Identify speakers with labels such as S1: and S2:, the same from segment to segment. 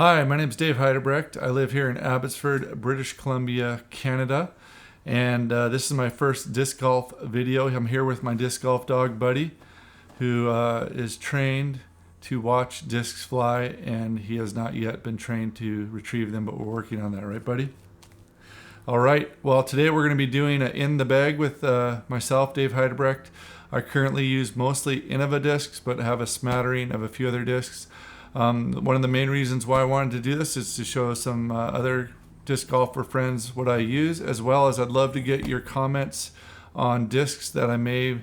S1: Hi, my name is Dave Heidebrecht. I live here in Abbotsford, British Columbia, Canada. And this is my first disc golf video. I'm here with my disc golf dog, Buddy, who is trained to watch discs fly, and he has not yet been trained to retrieve them, but we're working on that, right, Buddy? All right, well, today we're going to be doing an In the Bag with myself, Dave Heidebrecht. I currently use mostly Innova discs, but have a smattering of a few other discs. One of the main reasons why I wanted to do this is to show some other disc golfer friends what I use, as well as I'd love to get your comments on discs that I may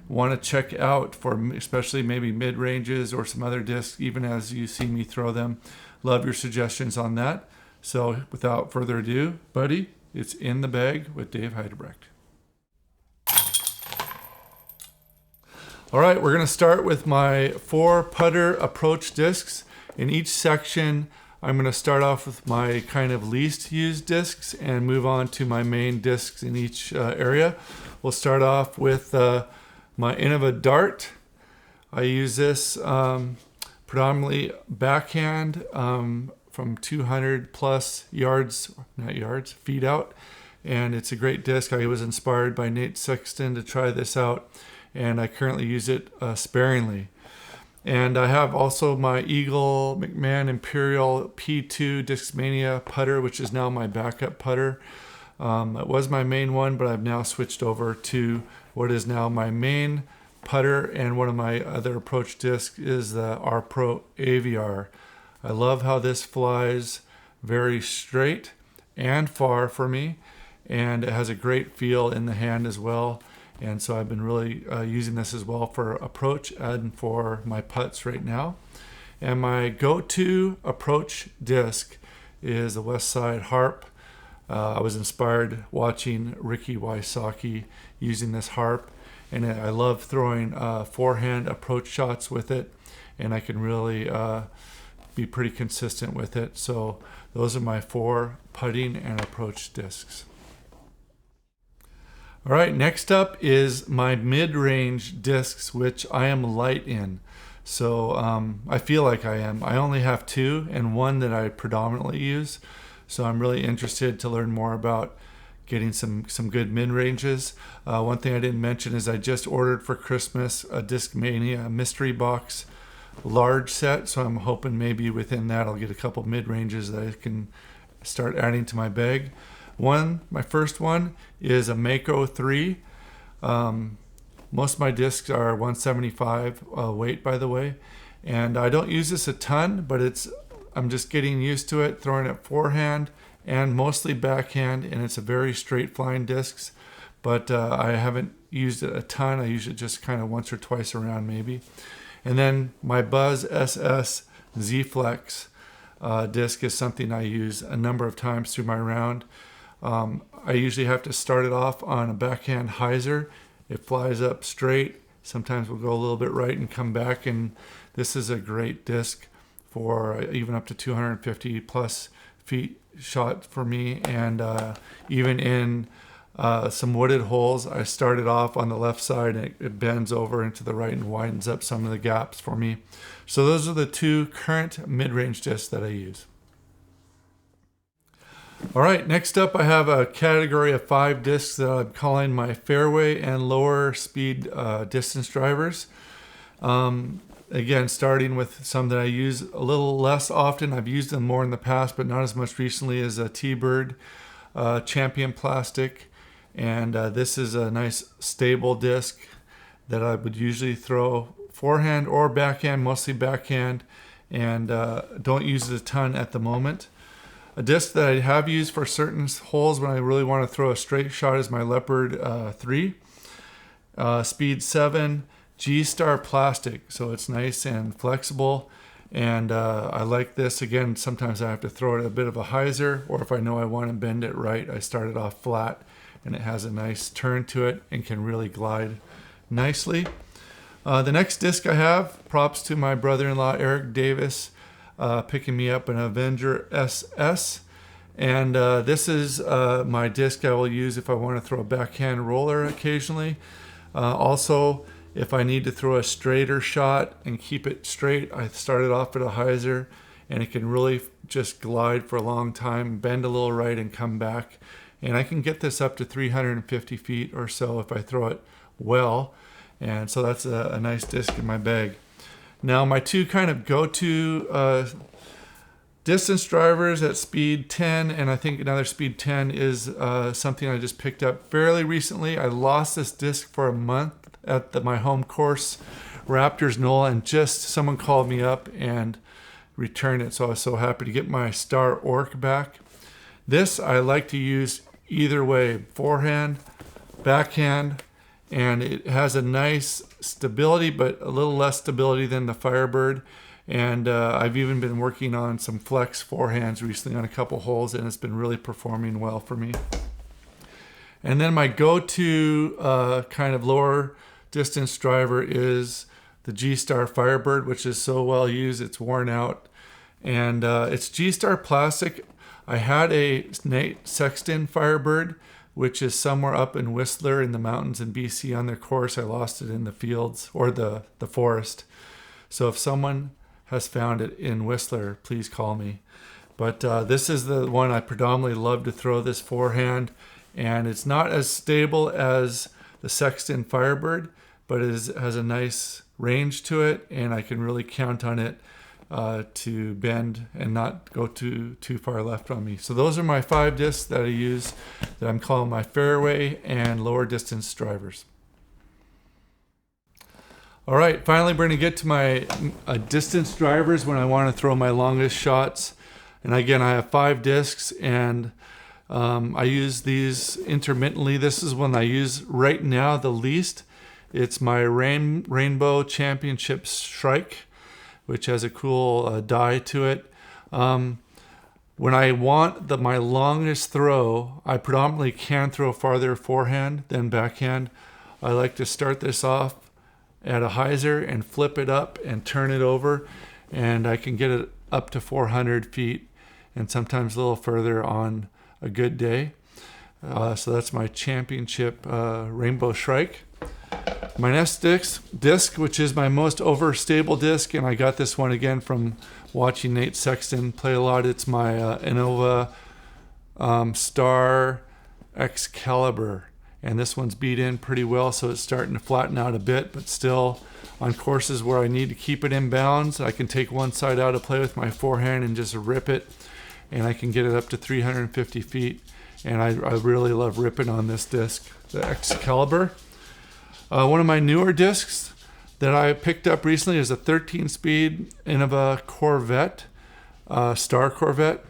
S1: want to check out for, especially maybe mid-ranges or some other discs, even as you see me throw them. Love your suggestions on that. So without further ado, Buddy, it's In the Bag with Dave Heidebrecht. All right, we're going to start with my 4 putter approach discs. In each section, I'm going to start off with my kind of least used discs and move on to my main discs in each area. We'll start off with my Innova Dart. I use this predominantly backhand from 200 plus feet out. And it's a great disc. I was inspired by Nate Sexton to try this out, and I currently use it sparingly. And I have also my Eagle McMahon Imperial P2 Discmania putter, which is now my backup putter. It was my main one, but I've now switched over to what is now my main putter, and one of my other approach discs is the R Pro AVR. I love how this flies very straight and far for me, and it has a great feel in the hand as well. And so I've been really using this as well for approach and for my putts right now. And my go-to approach disc is the Westside Harp. I was inspired watching Ricky Wysocki using this harp, and I love throwing forehand approach shots with it, and I can really be pretty consistent with it. So those are my 4 putting and approach discs. All right, next up is my mid-range discs, which I am light in. So I feel like I am. I only have 2 and one that I predominantly use. So I'm really interested to learn more about getting some good mid-ranges. One thing I didn't mention is I just ordered for Christmas a Discmania mystery box large set. So I'm hoping maybe within that I'll get a couple mid-ranges that I can start adding to my bag. My first one is a Mako 3. Most of my discs are 175 weight, by the way. And I don't use this a ton, but I'm just getting used to it, throwing it forehand and mostly backhand, and it's a very straight flying discs. But I haven't used it a ton. I use it just kind of once or twice around maybe. And then my Buzz SS Z-Flex disc is something I use a number of times through my round. I usually have to start it off on a backhand hyzer. It flies up straight. Sometimes we'll go a little bit right and come back, and this is a great disc for even up to 250 plus feet shot for me. And even in some wooded holes, I started off on the left side, and it bends over into the right and widens up some of the gaps for me. So those are the 2 current mid-range discs that I use. All right, next up I have a category of 5 discs that I'm calling my fairway and lower speed distance drivers. Again, starting with some that I use a little less often. I've used them more in the past, but not as much recently, as a T-Bird Champion Plastic. And this is a nice stable disc that I would usually throw forehand or backhand, mostly backhand, and don't use it a ton at the moment. A disc that I have used for certain holes when I really want to throw a straight shot is my Leopard 3. Speed 7 G-Star plastic, so it's nice and flexible. And I like this. Again, sometimes I have to throw it a bit of a hyzer, or if I know I want to bend it right, I start it off flat, and it has a nice turn to it and can really glide nicely. The next disc I have, props to my brother-in-law Eric Davis, picking me up an Avenger SS, and this is my disc I will use if I want to throw a backhand roller occasionally. Also, if I need to throw a straighter shot and keep it straight, I start it off at a hyzer and it can really just glide for a long time, bend a little right and come back. And I can get this up to 350 feet or so if I throw it well. And so that's a nice disc in my bag. Now my two kind of go-to distance drivers at speed 10, and I think another speed 10 is something I just picked up fairly recently. I lost this disc for a month at my home course, Raptors Knoll, and just someone called me up and returned it. So I was so happy to get my Star Orc back. This I like to use either way, forehand, backhand, and it has a nice stability, but a little less stability than the Firebird. And I've even been working on some flex forehands recently on a couple holes, and it's been really performing well for me. And then my go-to kind of lower distance driver is the G-Star Firebird, which is so well used, it's worn out. And it's G-Star plastic. I had a Nate Sexton Firebird, which is somewhere up in Whistler in the mountains in BC on their course. I lost it in the fields or the forest. So if someone has found it in Whistler, please call me. But this is the one I predominantly love to throw this forehand. And it's not as stable as the Sexton Firebird, but it has a nice range to it, and I can really count on it to bend and not go too far left on me. So those are my 5 discs that I use that I'm calling my fairway and lower distance drivers. All right, finally we're going to get to my distance drivers when I want to throw my longest shots. And again, I have 5 discs, and I use these intermittently. This is one I use right now the least. It's my Rainbow Championship Shrike, which has a cool die to it. When I want my longest throw, I predominantly can throw farther forehand than backhand. I like to start this off at a hyzer and flip it up and turn it over, and I can get it up to 400 feet and sometimes a little further on a good day. So that's my championship Rainbow Shrike. My next disc, which is my most overstable disc, and I got this one again from watching Nate Sexton play a lot. It's my Innova Star Excalibur, and this one's beat in pretty well, so it's starting to flatten out a bit, but still on courses where I need to keep it in bounds, I can take one side out to play with my forehand and just rip it, and I can get it up to 350 feet, and I really love ripping on this disc, the Excalibur. One of my newer discs that I picked up recently is a 13-speed Innova Corvette, Star Corvette.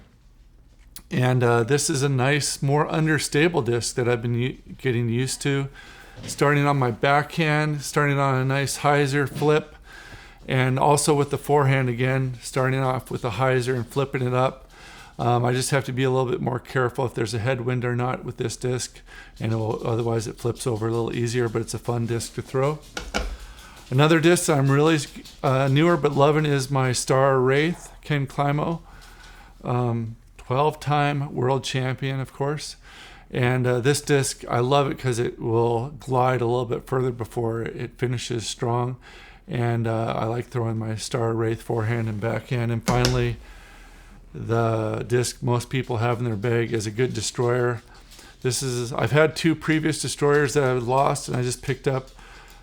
S1: And this is a nice, more understable disc that I've been getting used to. Starting on my backhand, starting on a nice hyzer flip, and also with the forehand again, starting off with a hyzer and flipping it up. I just have to be a little bit more careful if there's a headwind or not with this disc, and otherwise it flips over a little easier, but it's a fun disc to throw. Another disc I'm really newer but loving is my Star Wraith Ken Climo, 12-time world champion, of course. And this disc, I love it because it will glide a little bit further before it finishes strong. And I like throwing my Star Wraith forehand and backhand. And finally, the disc most people have in their bag is a good destroyer. I've had 2 previous destroyers that I've lost, and I just picked up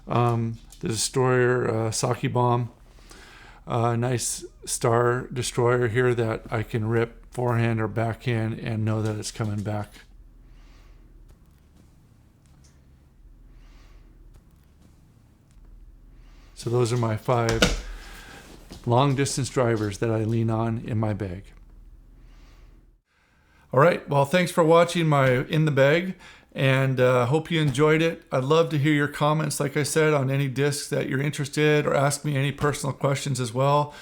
S1: the destroyer Saki Bomb. Nice Star destroyer here that I can rip forehand or backhand and know that it's coming back. So those are my 5 long distance drivers that I lean on in my bag. All right, well, thanks for watching my In the Bag, and hope you enjoyed it. I'd love to hear your comments, like I said, on any discs that you're interested, or ask me any personal questions as well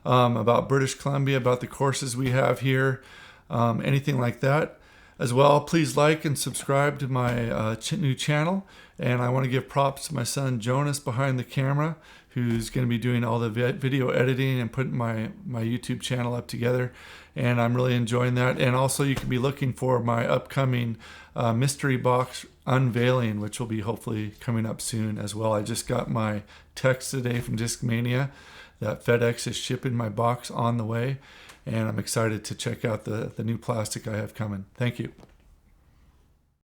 S1: about British Columbia, about the courses we have here, anything like that. As well, please like and subscribe to my new channel. And I want to give props to my son Jonas behind the camera, who's going to be doing all the video editing and putting my YouTube channel up together. And I'm really enjoying that. And also you can be looking for my upcoming mystery box unveiling, which will be hopefully coming up soon as well. I just got my text today from Discmania that FedEx is shipping my box on the way. and I'm excited to check out the new plastic I have coming. Thank you.